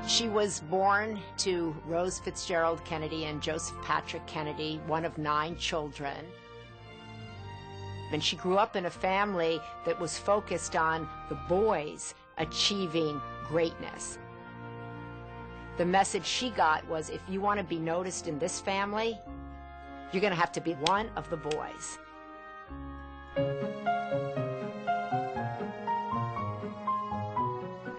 She was born to Rose Fitzgerald Kennedy and Joseph Patrick Kennedy, one of 9 children. And she grew up in a family that was focused on the boys achieving greatness. The message she got was, if you want to be noticed in this family, you're going to have to be one of the boys.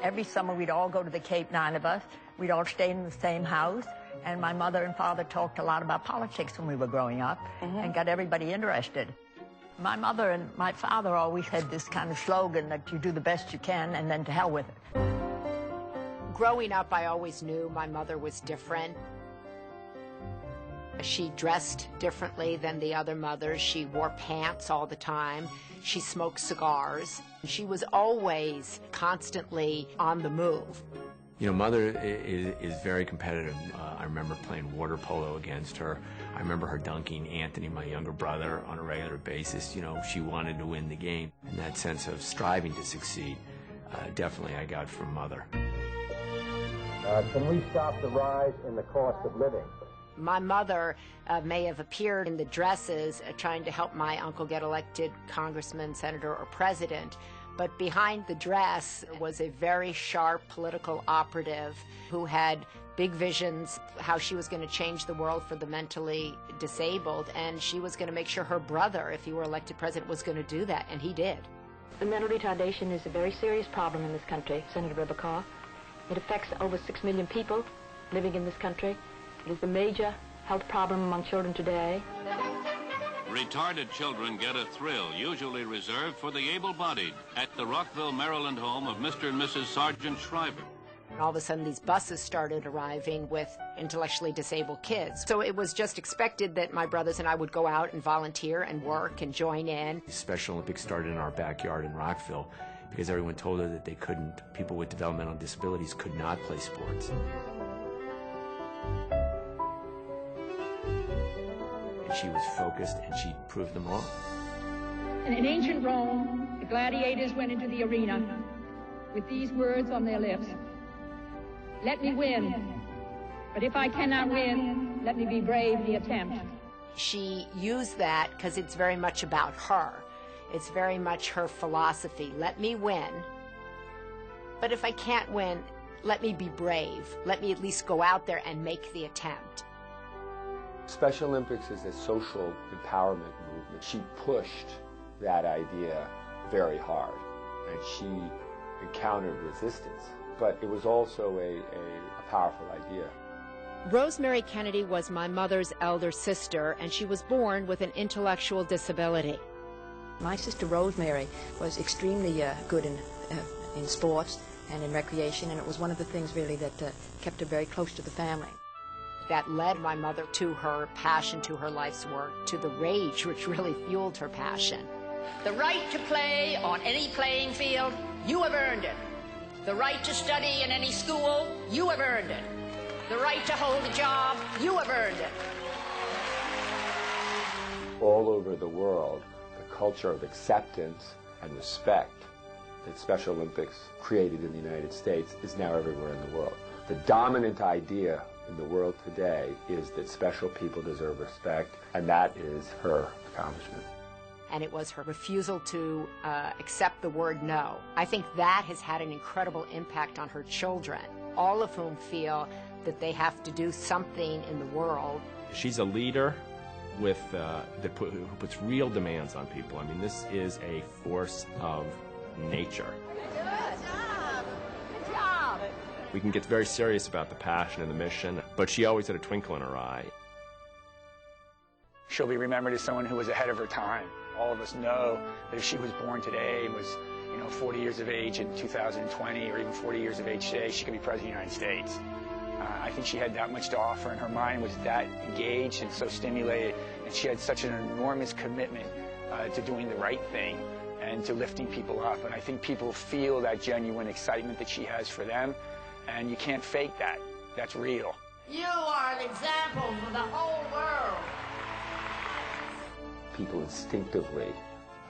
Every summer we'd all go to the Cape, 9 of us. We'd all stay in the same house. And my mother and father talked a lot about politics when we were growing up and got everybody interested. My mother and my father always had this kind of slogan that you do the best you can and then to hell with it. Growing up, I always knew my mother was different. She dressed differently than the other mothers. She wore pants all the time. She smoked cigars. She was always constantly on the move. You know, Mother is very competitive. I remember playing water polo against her. I remember her dunking Anthony, my younger brother, on a regular basis. You know, she wanted to win the game. And that sense of striving to succeed, definitely I got from Mother. Can we stop the rise in the cost of living? My mother may have appeared in the dresses trying to help my uncle get elected congressman, senator, or president, but behind the dress was a very sharp political operative who had big visions, how she was going to change the world for the mentally disabled, and she was going to make sure her brother, if he were elected president, was going to do that, and he did. The mental retardation is a very serious problem in this country, Senator Ribicaugh. It affects over 6 million people living in this country. It is a major health problem among children today. Retarded children get a thrill, usually reserved for the able-bodied, at the Rockville, Maryland home of Mr. and Mrs. Sergeant Shriver. All of a sudden, these buses started arriving with intellectually disabled kids. So it was just expected that my brothers and I would go out and volunteer and work and join in. Special Olympics started in our backyard in Rockville because everyone told her that they couldn't, people with developmental disabilities could not play sports. She was focused, and she proved them wrong. In ancient Rome, the gladiators went into the arena with these words on their lips: "Let me win, but if I cannot win, let me be brave in the attempt." She used that because it's very much about her. It's very much her philosophy. Let me win, but if I can't win, let me be brave. Let me at least go out there and make the attempt. Special Olympics is a social empowerment movement. She pushed that idea very hard, and she encountered resistance, but it was also a powerful idea. Rosemary Kennedy was my mother's elder sister, and she was born with an intellectual disability. My sister Rosemary was extremely good in sports and in recreation, and it was one of the things really that kept her very close to the family. That led my mother to her passion, to her life's work, to the rage which really fueled her passion. The right to play on any playing field, you have earned it. The right to study in any school, you have earned it. The right to hold a job, you have earned it. All over the world, the culture of acceptance and respect that Special Olympics created in the United States is now everywhere in the world. The dominant idea in the world today is that special people deserve respect, and that is her accomplishment. And it was her refusal to accept the word no. I think that has had an incredible impact on her children, all of whom feel that they have to do something in the world. She's a leader with who puts real demands on people. I mean, this is a force of nature. Good job! Good job! We can get very serious about the passion and the mission, but she always had a twinkle in her eye. She'll be remembered as someone who was ahead of her time. All of us know that if she was born today and was, 40 years of age in 2020, or even 40 years of age today, she could be President of the United States. I think she had that much to offer, and her mind was that engaged and so stimulated, and she had such an enormous commitment to doing the right thing and to lifting people up. And I think people feel that genuine excitement that she has for them, and you can't fake that. That's real. You are an example for the whole world. People instinctively,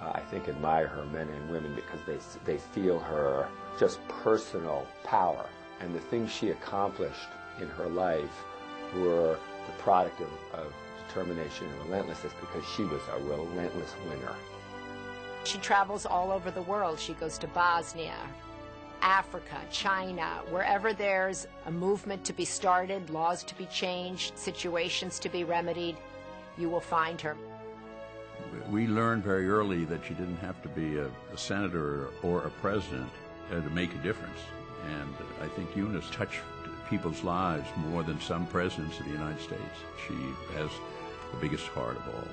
I think, admire her, men and women, because they feel her just personal power And the things she accomplished in her life were the product of determination and relentlessness, because she was a relentless winner. She travels all over the world. She goes to Bosnia, Africa, China, wherever there's a movement to be started, laws to be changed, situations to be remedied, you will find her. We learned very early that you didn't have to be a senator or a president to make a difference. And I think Eunice touched people's lives more than some presidents of the United States. She has the biggest heart of all.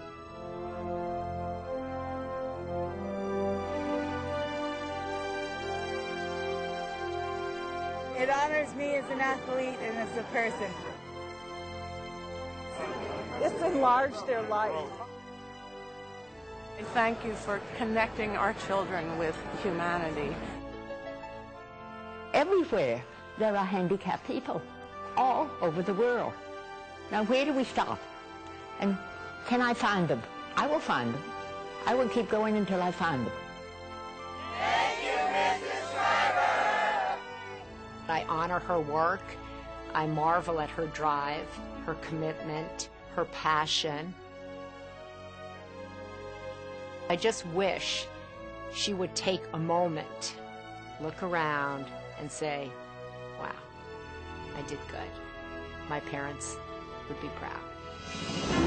It honors me as an athlete and as a person. It's enlarged their life. I thank you for connecting our children with humanity. Everywhere there are handicapped people, all over the world. Now where do we stop? And can I find them? I will find them. I will keep going until I find them. Thank you, Mrs. Shriver! I honor her work. I marvel at her drive, her commitment, her passion. I just wish she would take a moment, look around, and say, wow, I did good. My parents would be proud.